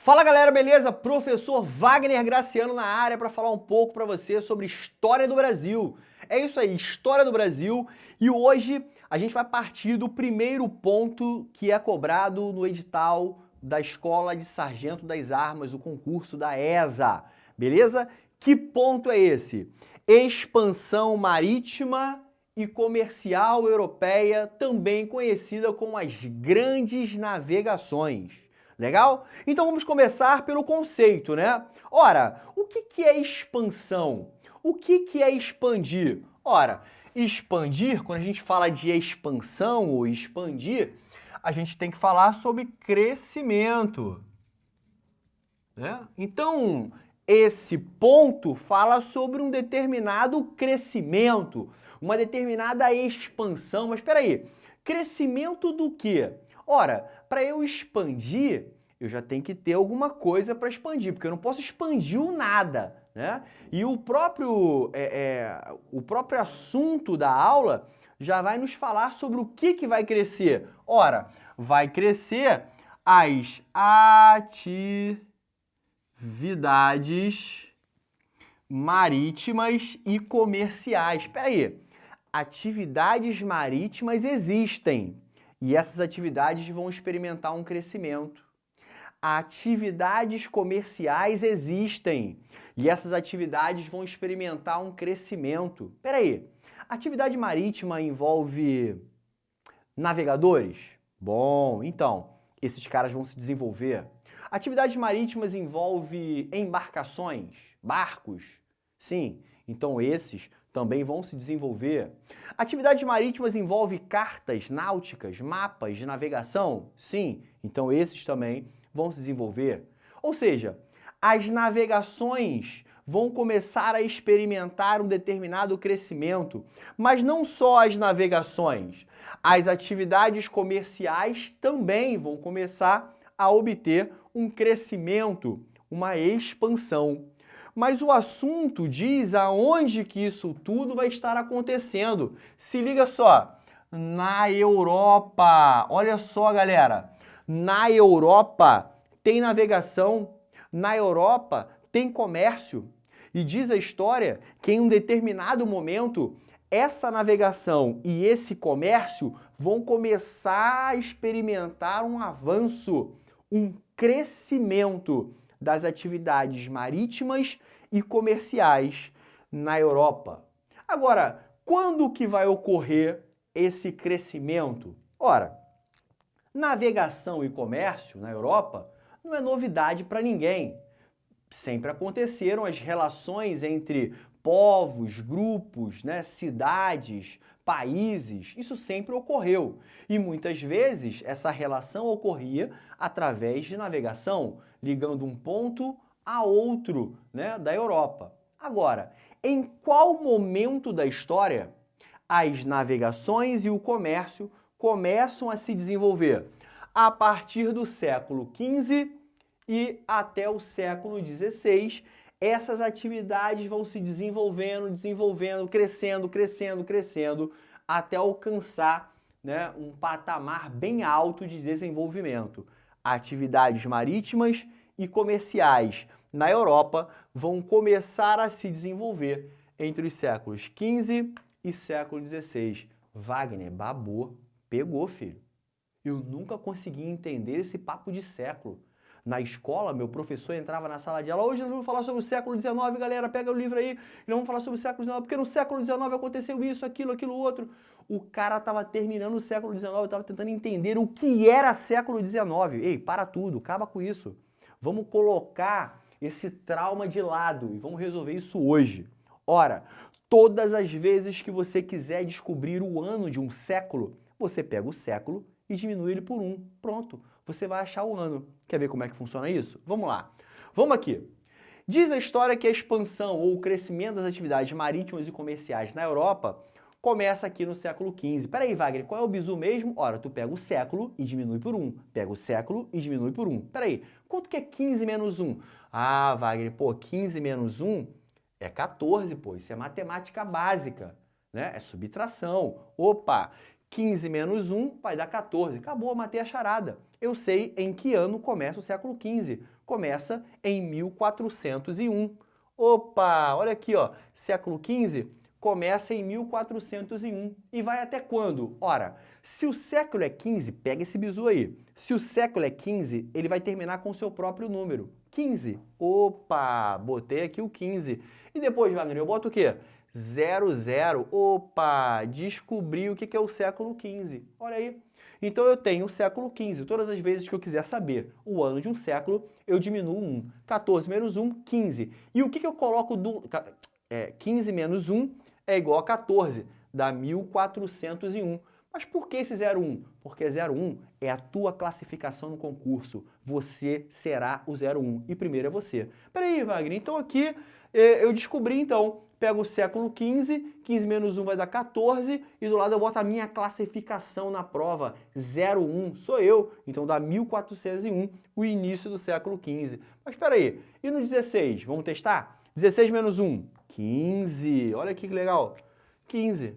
Fala galera, beleza? Professor Wagner Graciano na área para falar um pouco para você sobre história do Brasil. É isso aí, história do Brasil, e hoje a gente vai partir do primeiro ponto que é cobrado no edital da Escola de Sargento das Armas, o concurso da ESA, beleza? Que ponto é esse? Expansão marítima e comercial europeia, também conhecida como as grandes navegações. Legal? Então vamos começar pelo conceito, né? Ora, o que é expansão? O que é expandir? Ora, expandir, quando a gente fala de expansão ou expandir, a gente tem que falar sobre crescimento, né? Então, esse ponto fala sobre um determinado crescimento, uma determinada expansão. Mas espera aí, crescimento do quê? Ora, para eu expandir, eu já tenho que ter alguma coisa para expandir, porque eu não posso expandir o nada, né? E o próprio assunto da aula já vai nos falar sobre o que vai crescer. Ora, vai crescer as atividades marítimas e comerciais. Espera aí, atividades marítimas existem e essas atividades vão experimentar um crescimento. Atividades comerciais existem e essas atividades vão experimentar um crescimento. Espera aí, atividade marítima envolve navegadores? Bom, então, esses caras vão se desenvolver. Atividades marítimas envolve embarcações, barcos? Sim, então esses também vão se desenvolver. Atividades marítimas envolve cartas náuticas, mapas de navegação? Sim, então esses também vão se desenvolver. Ou seja, as navegações vão começar a experimentar um determinado crescimento, mas não só as navegações. As atividades comerciais também vão começar a obter um crescimento, uma expansão. Mas o assunto diz aonde que isso tudo vai estar acontecendo. Se liga só, na Europa. Olha só, galera, na Europa tem navegação, na Europa tem comércio. E diz a história que em um determinado momento essa navegação e esse comércio vão começar a experimentar um avanço, um crescimento das atividades marítimas e comerciais na Europa. Agora, quando que vai ocorrer esse crescimento? Ora, navegação e comércio na Europa não é novidade para ninguém. Sempre aconteceram as relações entre povos, grupos, né, cidades, países, isso sempre ocorreu. E muitas vezes essa relação ocorria através de navegação, ligando um ponto a outro, né, da Europa. Agora, em qual momento da história as navegações e o comércio começam a se desenvolver? A partir do século XV e até o século XVI, essas atividades vão se desenvolvendo, crescendo, até alcançar, né, um patamar bem alto de desenvolvimento. Atividades marítimas e comerciais na Europa vão começar a se desenvolver entre os séculos XV e século XVI. Wagner, babou, pegou, filho. Eu nunca consegui entender esse papo de século. Na escola, meu professor entrava na sala de aula, hoje nós vamos falar sobre o século XIX, galera, pega o livro aí, e nós vamos falar sobre o século XIX, porque no século XIX aconteceu isso, aquilo, outro. O cara estava terminando o século XIX, estava tentando entender o que era século XIX. Ei, para tudo, acaba com isso. Vamos colocar esse trauma de lado e vamos resolver isso hoje. Ora, todas as vezes que você quiser descobrir o ano de um século, você pega o século e diminui ele por 1. Pronto, você vai achar o ano. Quer ver como é que funciona isso? Vamos lá. Vamos aqui. Diz a história que a expansão ou o crescimento das atividades marítimas e comerciais na Europa começa aqui no século XV. Peraí, Wagner, qual é o bizu mesmo? Ora, tu pega o século e diminui por 1. Pega o século e diminui por 1. Peraí, quanto que é 15 menos 1? Ah, Wagner, pô, 15 menos 1 é 14, pô. Isso é matemática básica, né? É subtração. Opa! 15 menos 1 vai dar 14. Acabou, matei a charada. Eu sei em que ano começa o século XV. Começa em 1401. Opa, olha aqui, ó, século XV começa em 1401 e vai até quando? Ora, se o século é 15, pega esse bizu aí. Se o século é 15, ele vai terminar com o seu próprio número, 15. Opa, botei aqui o 15. E depois, Wagner, eu boto o quê? 00. Opa, descobri o que é o século XV. Olha aí. Então eu tenho o século XV. Todas as vezes que eu quiser saber o ano de um século, eu diminuo 1. 14 menos 1, 15. E o que eu coloco do... 15 menos 1 é igual a 14, dá 1401. Mas por que esse 01? Porque 01 é a tua classificação no concurso. Você será o 01 e primeiro é você. Peraí, Wagner, então aqui eu descobri, então, pego o século XV, 15 menos 1 vai dar 14, e do lado eu boto a minha classificação na prova, 01, sou eu, então dá 1401, o início do século XV. Mas peraí, e no 16, vamos testar? 16 menos 1, 15, olha aqui que legal, 15,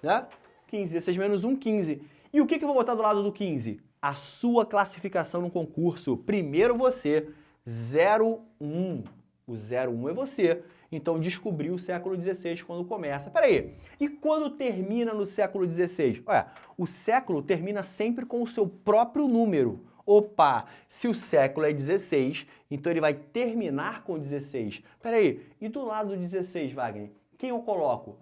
né? 15, 16 menos 1, 15. E o que eu vou botar do lado do 15? A sua classificação no concurso. Primeiro você, 01. O 01 é você. Então descobriu o século XVI quando começa. Peraí, e quando termina no século XVI? Olha, o século termina sempre com o seu próprio número. Opa, se o século é 16, então ele vai terminar com 16. Peraí, e do lado do 16, Wagner? Quem eu coloco?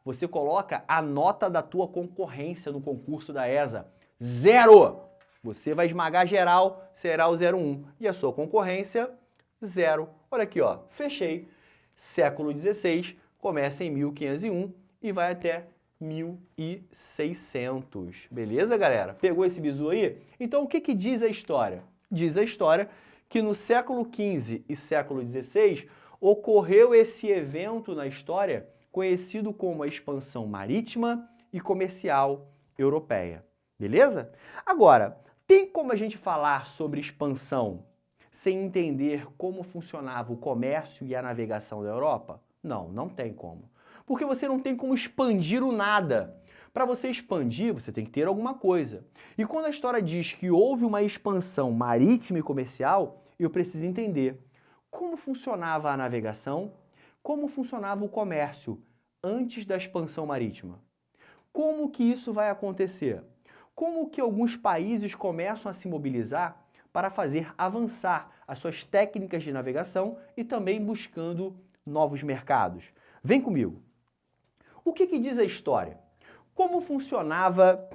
Você coloca a nota da tua concorrência no concurso da ESA. 0! Você vai esmagar geral, será o 01. E a sua concorrência, 0. Olha aqui, ó, fechei. Século XVI começa em 1501 e vai até 1600. Beleza, galera? Pegou esse bizu aí? Então, o que diz a história? Diz a história que no século XV e século XVI ocorreu esse evento na história conhecido como a expansão marítima e comercial europeia. Beleza? Agora, tem como a gente falar sobre expansão sem entender como funcionava o comércio e a navegação da Europa? Não, não tem como. Porque você não tem como expandir o nada. Para você expandir, você tem que ter alguma coisa. E quando a história diz que houve uma expansão marítima e comercial, eu preciso entender como funcionava a navegação, como funcionava o comércio antes da expansão marítima. Como que isso vai acontecer? Como que alguns países começam a se mobilizar para fazer avançar as suas técnicas de navegação e também buscando novos mercados? Vem comigo. O que diz a história? Como funcionava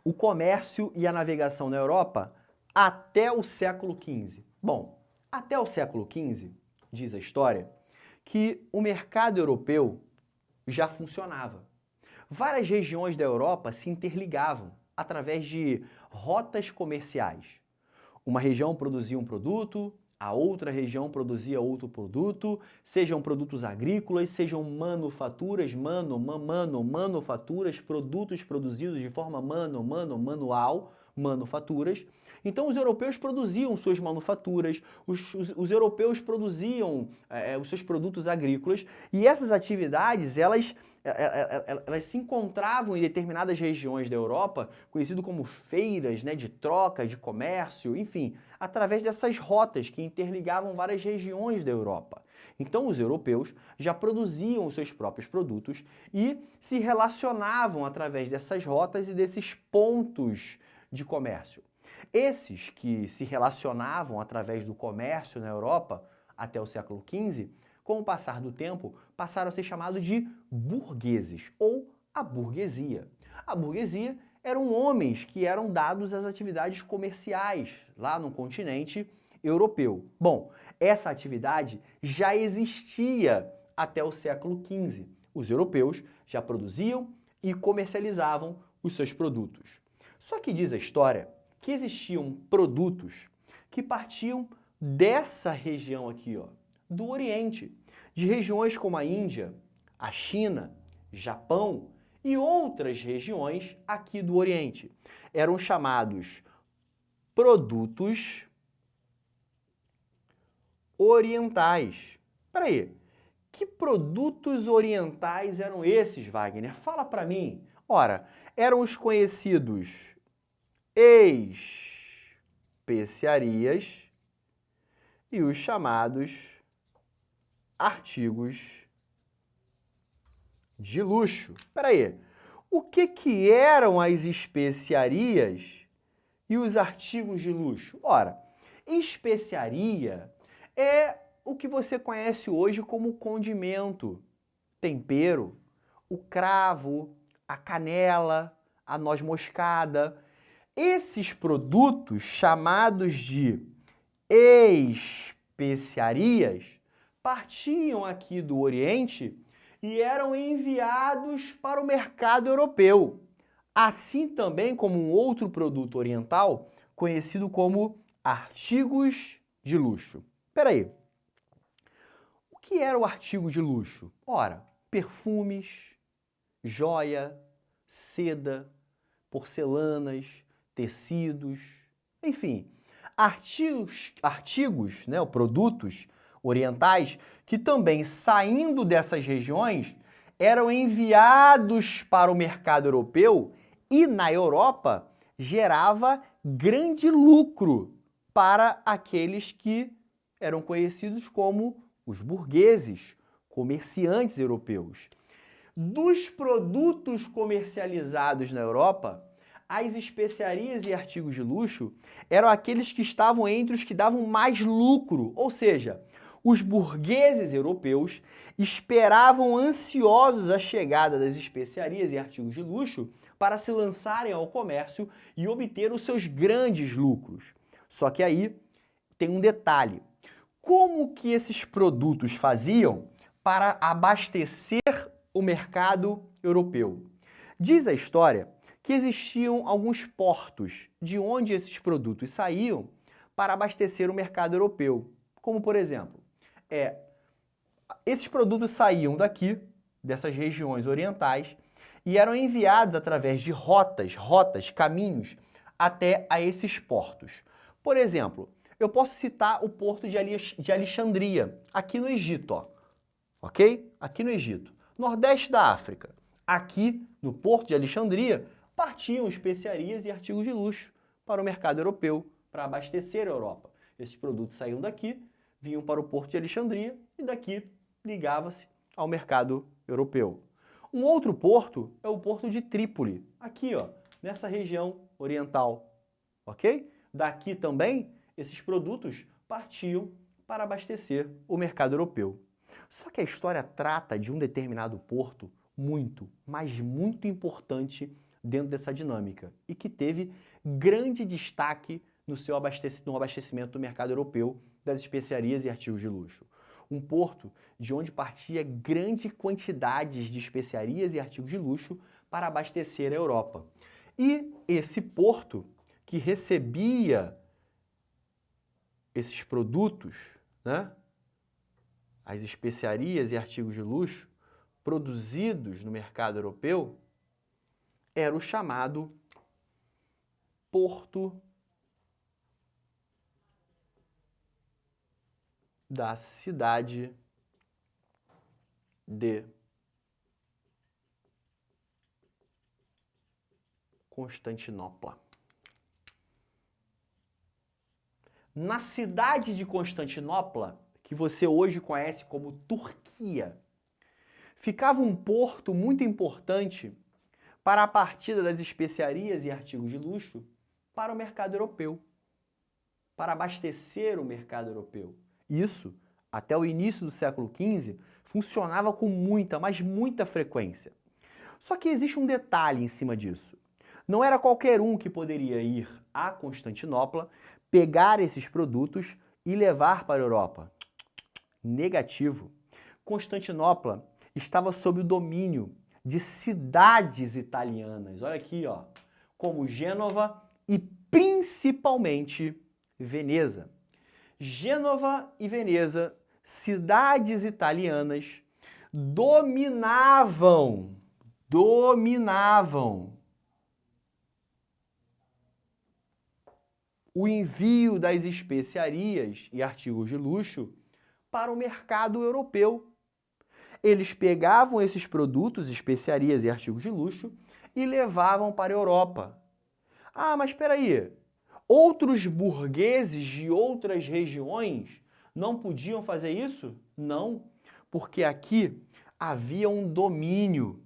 o comércio e a navegação na Europa até o século XV? Bom, até o século XV, diz a história, que o mercado europeu já funcionava. Várias regiões da Europa se interligavam através de rotas comerciais. Uma região produzia um produto, a outra região produzia outro produto, sejam produtos agrícolas, sejam manufaturas, manufaturas, produtos produzidos de forma manual, manufaturas. Então os europeus produziam suas manufaturas, os europeus produziam os seus produtos agrícolas e essas atividades, elas se encontravam em determinadas regiões da Europa, conhecido como feiras, né, de troca, de comércio, enfim, através dessas rotas que interligavam várias regiões da Europa. Então os europeus já produziam os seus próprios produtos e se relacionavam através dessas rotas e desses pontos de comércio. Esses que se relacionavam através do comércio na Europa até o século XV, com o passar do tempo, passaram a ser chamados de burgueses, ou a burguesia. A burguesia eram homens que eram dados às atividades comerciais lá no continente europeu. Bom, essa atividade já existia até o século XV. Os europeus já produziam e comercializavam os seus produtos. Só que diz a história que existiam produtos que partiam dessa região aqui, ó, do Oriente, de regiões como a Índia, a China, Japão e outras regiões aqui do Oriente. Eram chamados produtos orientais. Peraí, que produtos orientais eram esses, Wagner? Fala para mim. Ora, eram os conhecidos especiarias e os chamados artigos de luxo. Espera aí, o que eram as especiarias e os artigos de luxo? Ora, especiaria é o que você conhece hoje como condimento, tempero, o cravo, a canela, a noz moscada. Esses produtos chamados de especiarias partiam aqui do Oriente e eram enviados para o mercado europeu, assim também como um outro produto oriental conhecido como artigos de luxo. Espera aí, o que era o artigo de luxo? Ora, perfumes, joia, seda, porcelanas, tecidos, enfim, artigos, né, produtos orientais que também, saindo dessas regiões, eram enviados para o mercado europeu e, na Europa, gerava grande lucro para aqueles que eram conhecidos como os burgueses, comerciantes europeus. Dos produtos comercializados na Europa, as especiarias e artigos de luxo eram aqueles que estavam entre os que davam mais lucro, ou seja, os burgueses europeus esperavam ansiosos a chegada das especiarias e artigos de luxo para se lançarem ao comércio e obter os seus grandes lucros. Só que aí tem um detalhe. Como que esses produtos faziam para abastecer o mercado europeu? Diz a história que existiam alguns portos de onde esses produtos saíam para abastecer o mercado europeu. Como, por exemplo, esses produtos saíam daqui, dessas regiões orientais, e eram enviados através de rotas, caminhos, até a esses portos. Por exemplo, eu posso citar o porto de Alexandria, aqui no Egito, ó. Ok? Aqui no Egito. Nordeste da África. Aqui, no porto de Alexandria, partiam especiarias e artigos de luxo para o mercado europeu, para abastecer a Europa. Esses produtos saíam daqui, vinham para o porto de Alexandria e daqui ligava-se ao mercado europeu. Um outro porto é o porto de Trípoli, aqui, ó, nessa região oriental, ok? Daqui também, esses produtos partiam para abastecer o mercado europeu. Só que a história trata de um determinado porto muito, mas muito importante dentro dessa dinâmica e que teve grande destaque no abastecimento do mercado europeu das especiarias e artigos de luxo. Um porto de onde partia grande quantidades de especiarias e artigos de luxo para abastecer a Europa. E esse porto que recebia esses produtos, né, as especiarias e artigos de luxo produzidos no mercado europeu, era o chamado Porto da cidade de Constantinopla. Na cidade de Constantinopla, que você hoje conhece como Turquia, ficava um porto muito importante para a partida das especiarias e artigos de luxo para o mercado europeu, para abastecer o mercado europeu. Isso, até o início do século XV, funcionava com muita, mas muita frequência. Só que existe um detalhe em cima disso. Não era qualquer um que poderia ir a Constantinopla, pegar esses produtos e levar para a Europa. Negativo. Constantinopla estava sob o domínio de cidades italianas. Olha aqui, ó, como Gênova e principalmente Veneza. Gênova e Veneza, cidades italianas, dominavam o envio das especiarias e artigos de luxo para o mercado europeu. Eles pegavam esses produtos, especiarias e artigos de luxo e levavam para a Europa. Ah, mas espera aí. Outros burgueses de outras regiões não podiam fazer isso? Não, porque aqui havia um domínio.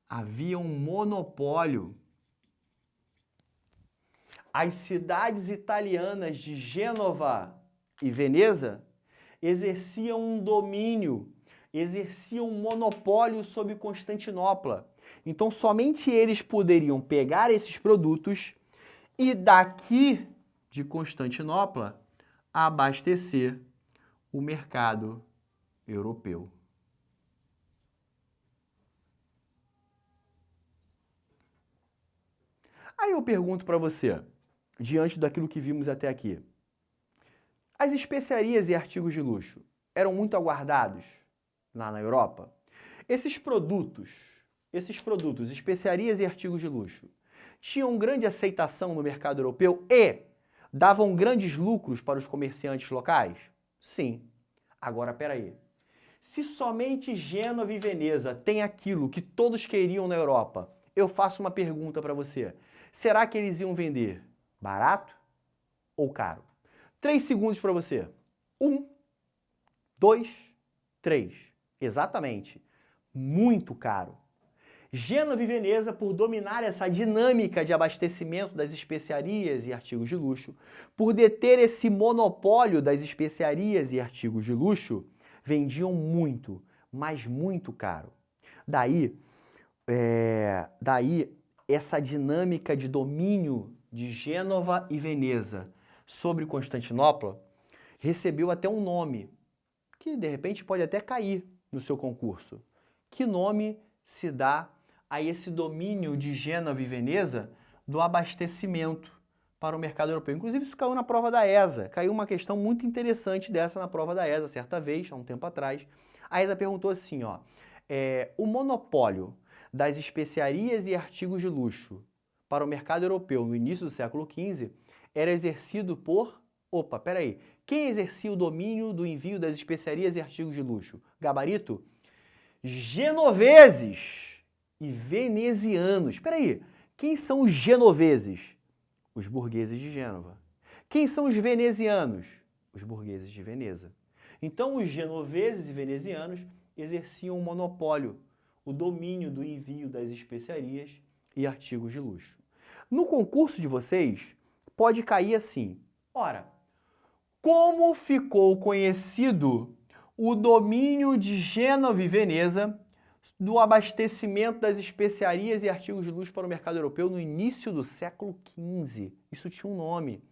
Havia um monopólio. As cidades italianas de Gênova e Veneza exerciam um domínio, exerciam um monopólio sobre Constantinopla. Então, somente eles poderiam pegar esses produtos e daqui de Constantinopla abastecer o mercado europeu. Aí eu pergunto para você, diante daquilo que vimos até aqui, as especiarias e artigos de luxo eram muito aguardados lá na Europa? Esses produtos, especiarias e artigos de luxo, tinham grande aceitação no mercado europeu e davam grandes lucros para os comerciantes locais? Sim. Agora, peraí. Se somente Gênova e Veneza têm aquilo que todos queriam na Europa, eu faço uma pergunta para você. Será que eles iam vender barato ou caro? 3 segundos para você. 1, 2, 3. Exatamente. Muito caro. Gênova e Veneza, por dominar essa dinâmica de abastecimento das especiarias e artigos de luxo, por deter esse monopólio das especiarias e artigos de luxo, vendiam muito, mas muito caro. Daí essa dinâmica de domínio de Gênova e Veneza sobre Constantinopla recebeu até um nome, que de repente pode até cair no seu concurso. Que nome se dá a esse domínio de Gênova e Veneza do abastecimento para o mercado europeu? Inclusive isso caiu na prova da ESA, caiu uma questão muito interessante dessa na prova da ESA, certa vez, há um tempo atrás. A ESA perguntou assim, ó, o monopólio das especiarias e artigos de luxo para o mercado europeu no início do século XV era exercido por... Opa, peraí. Quem exercia o domínio do envio das especiarias e artigos de luxo? Gabarito? Genoveses e venezianos. Espera aí, quem são os genoveses? Os burgueses de Gênova. Quem são os venezianos? Os burgueses de Veneza. Então, os genoveses e venezianos exerciam um monopólio, o domínio do envio das especiarias e artigos de luxo. No concurso de vocês, pode cair assim. Ora, como ficou conhecido o domínio de Gênova e Veneza do abastecimento das especiarias e artigos de luxo para o mercado europeu no início do século XV? Isso tinha um nome,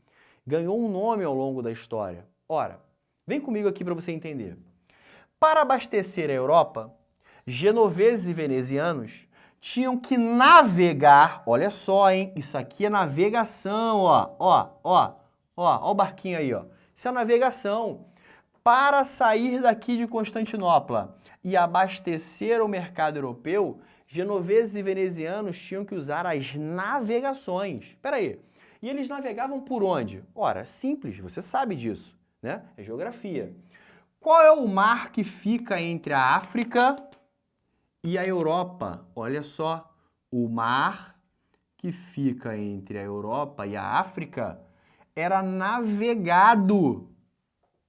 ganhou um nome ao longo da história. Ora, vem comigo aqui para você entender. Para abastecer a Europa, genoveses e venezianos tinham que navegar, olha só, hein? Isso aqui é navegação, ó o barquinho aí, ó. Isso é navegação. Para sair daqui de Constantinopla e abastecer o mercado europeu, genoveses e venezianos tinham que usar as navegações. Espera aí. E eles navegavam por onde? Ora, simples, você sabe disso, né? É geografia. Qual é o mar que fica entre a África e a Europa? Olha só, o mar que fica entre a Europa e a África era navegado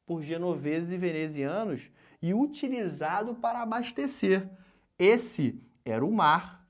por genoveses e venezianos e utilizado para abastecer. Esse era o mar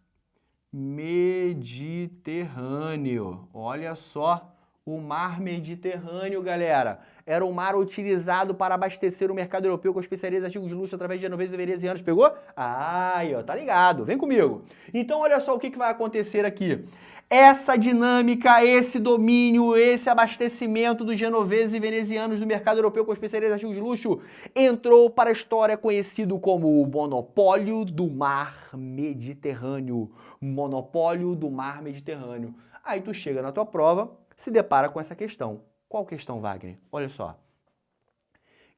Mediterrâneo. Olha só, o mar Mediterrâneo, galera. Era o mar utilizado para abastecer o mercado europeu com especiarias e artigos de luxo através de genoveses e venezianos. Pegou? Aí, ó, tá ligado. Vem comigo. Então, olha só o que vai acontecer aqui. Essa dinâmica, esse domínio, esse abastecimento dos genoveses e venezianos do mercado europeu com especiarias e artigos de luxo entrou para a história conhecido como o monopólio do mar Mediterrâneo. Monopólio do mar Mediterrâneo. Aí tu chega na tua prova, se depara com essa questão. Qual questão, Wagner? Olha só.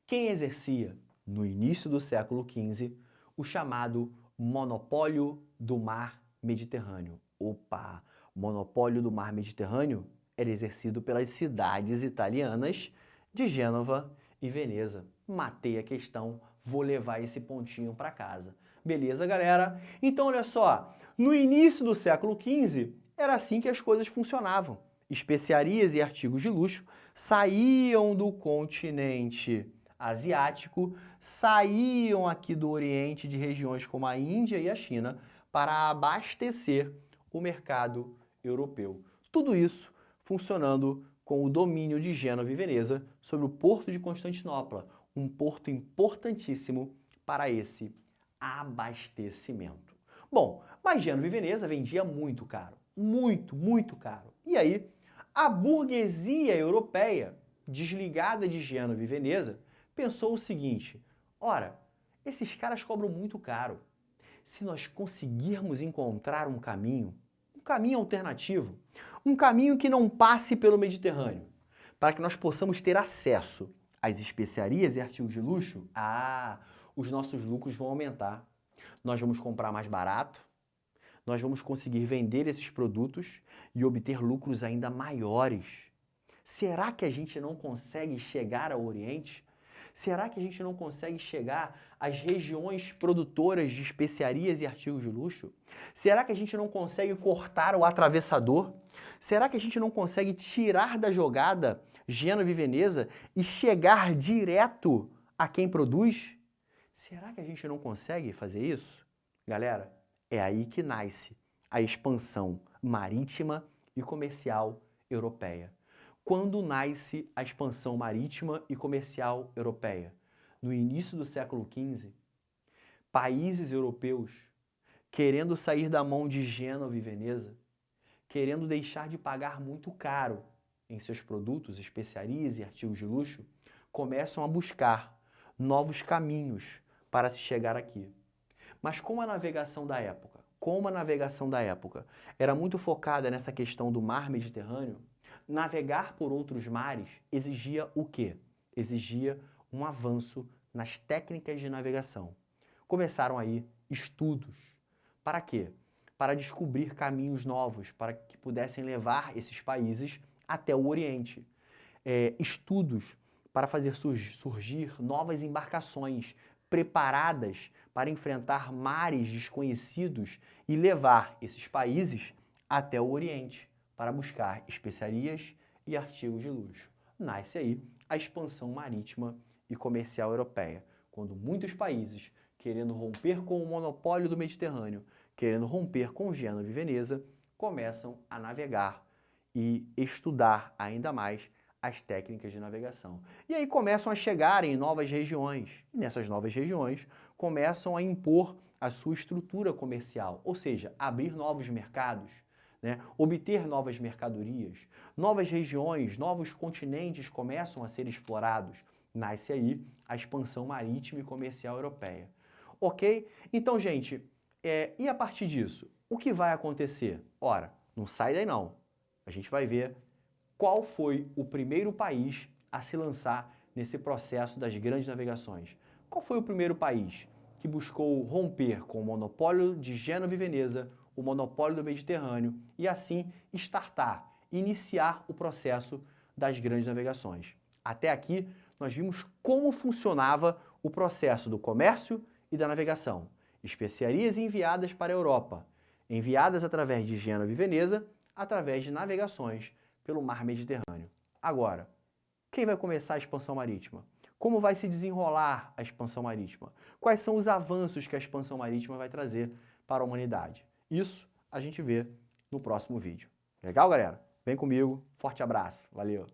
Quem exercia, no início do século XV, o chamado monopólio do mar Mediterrâneo? Opa! Monopólio do mar Mediterrâneo era exercido pelas cidades italianas de Gênova e Veneza. Matei a questão, vou levar esse pontinho para casa. Beleza, galera? Então, olha só, no início do século XV, era assim que as coisas funcionavam. Especiarias e artigos de luxo saíam do continente asiático, saíam aqui do Oriente de regiões como a Índia e a China para abastecer o mercado europeu. Tudo isso funcionando com o domínio de Gênova e Veneza sobre o porto de Constantinopla, um porto importantíssimo para esse abastecimento. Bom, mas Gênova e Veneza vendia muito caro, muito caro. E aí, a burguesia europeia, desligada de Gênova e Veneza, pensou o seguinte: ora, esses caras cobram muito caro. Se nós conseguirmos encontrar um caminho alternativo, um caminho que não passe pelo Mediterrâneo, para que nós possamos ter acesso às especiarias e artigos de luxo, os nossos lucros vão aumentar. Nós vamos comprar mais barato, nós vamos conseguir vender esses produtos e obter lucros ainda maiores. Será que a gente não consegue chegar ao Oriente? Será que a gente não consegue chegar às regiões produtoras de especiarias e artigos de luxo? Será que a gente não consegue cortar o atravessador? Será que a gente não consegue tirar da jogada Gênova e Veneza e chegar direto a quem produz? Será que a gente não consegue fazer isso? Galera, é aí que nasce a expansão marítima e comercial europeia. Quando nasce a expansão marítima e comercial europeia? No início do século XV, países europeus, querendo sair da mão de Gênova e Veneza, querendo deixar de pagar muito caro em seus produtos, especiarias e artigos de luxo, começam a buscar novos caminhos para se chegar aqui. Mas como a navegação da época era muito focada nessa questão do mar Mediterrâneo, navegar por outros mares exigia o quê? Exigia um avanço nas técnicas de navegação. Começaram aí estudos. Para quê? Para descobrir caminhos novos, para que pudessem levar esses países até o Oriente. Estudos para fazer surgir novas embarcações preparadas para enfrentar mares desconhecidos e levar esses países até o Oriente, para buscar especiarias e artigos de luxo. Nasce aí a expansão marítima e comercial europeia, quando muitos países, querendo romper com o monopólio do Mediterrâneo, querendo romper com Gênova e Veneza, começam a navegar e estudar ainda mais as técnicas de navegação. E aí começam a chegar em novas regiões, e nessas novas regiões começam a impor a sua estrutura comercial, ou seja, abrir novos mercados, obter novas mercadorias, novas regiões, novos continentes começam a ser explorados. Nasce aí a expansão marítima e comercial europeia. Ok? Então, gente, e a partir disso, o que vai acontecer? Ora, não sai daí não. A gente vai ver qual foi o primeiro país a se lançar nesse processo das grandes navegações. Qual foi o primeiro país que buscou romper com o monopólio de Gênova e Veneza, o monopólio do Mediterrâneo, e assim iniciar o processo das grandes navegações? Até aqui, nós vimos como funcionava o processo do comércio e da navegação. Especiarias enviadas para a Europa, enviadas através de Gênova e Veneza, através de navegações pelo mar Mediterrâneo. Agora, quem vai começar a expansão marítima? Como vai se desenrolar a expansão marítima? Quais são os avanços que a expansão marítima vai trazer para a humanidade? Isso a gente vê no próximo vídeo. Legal, galera? Vem comigo, forte abraço, valeu!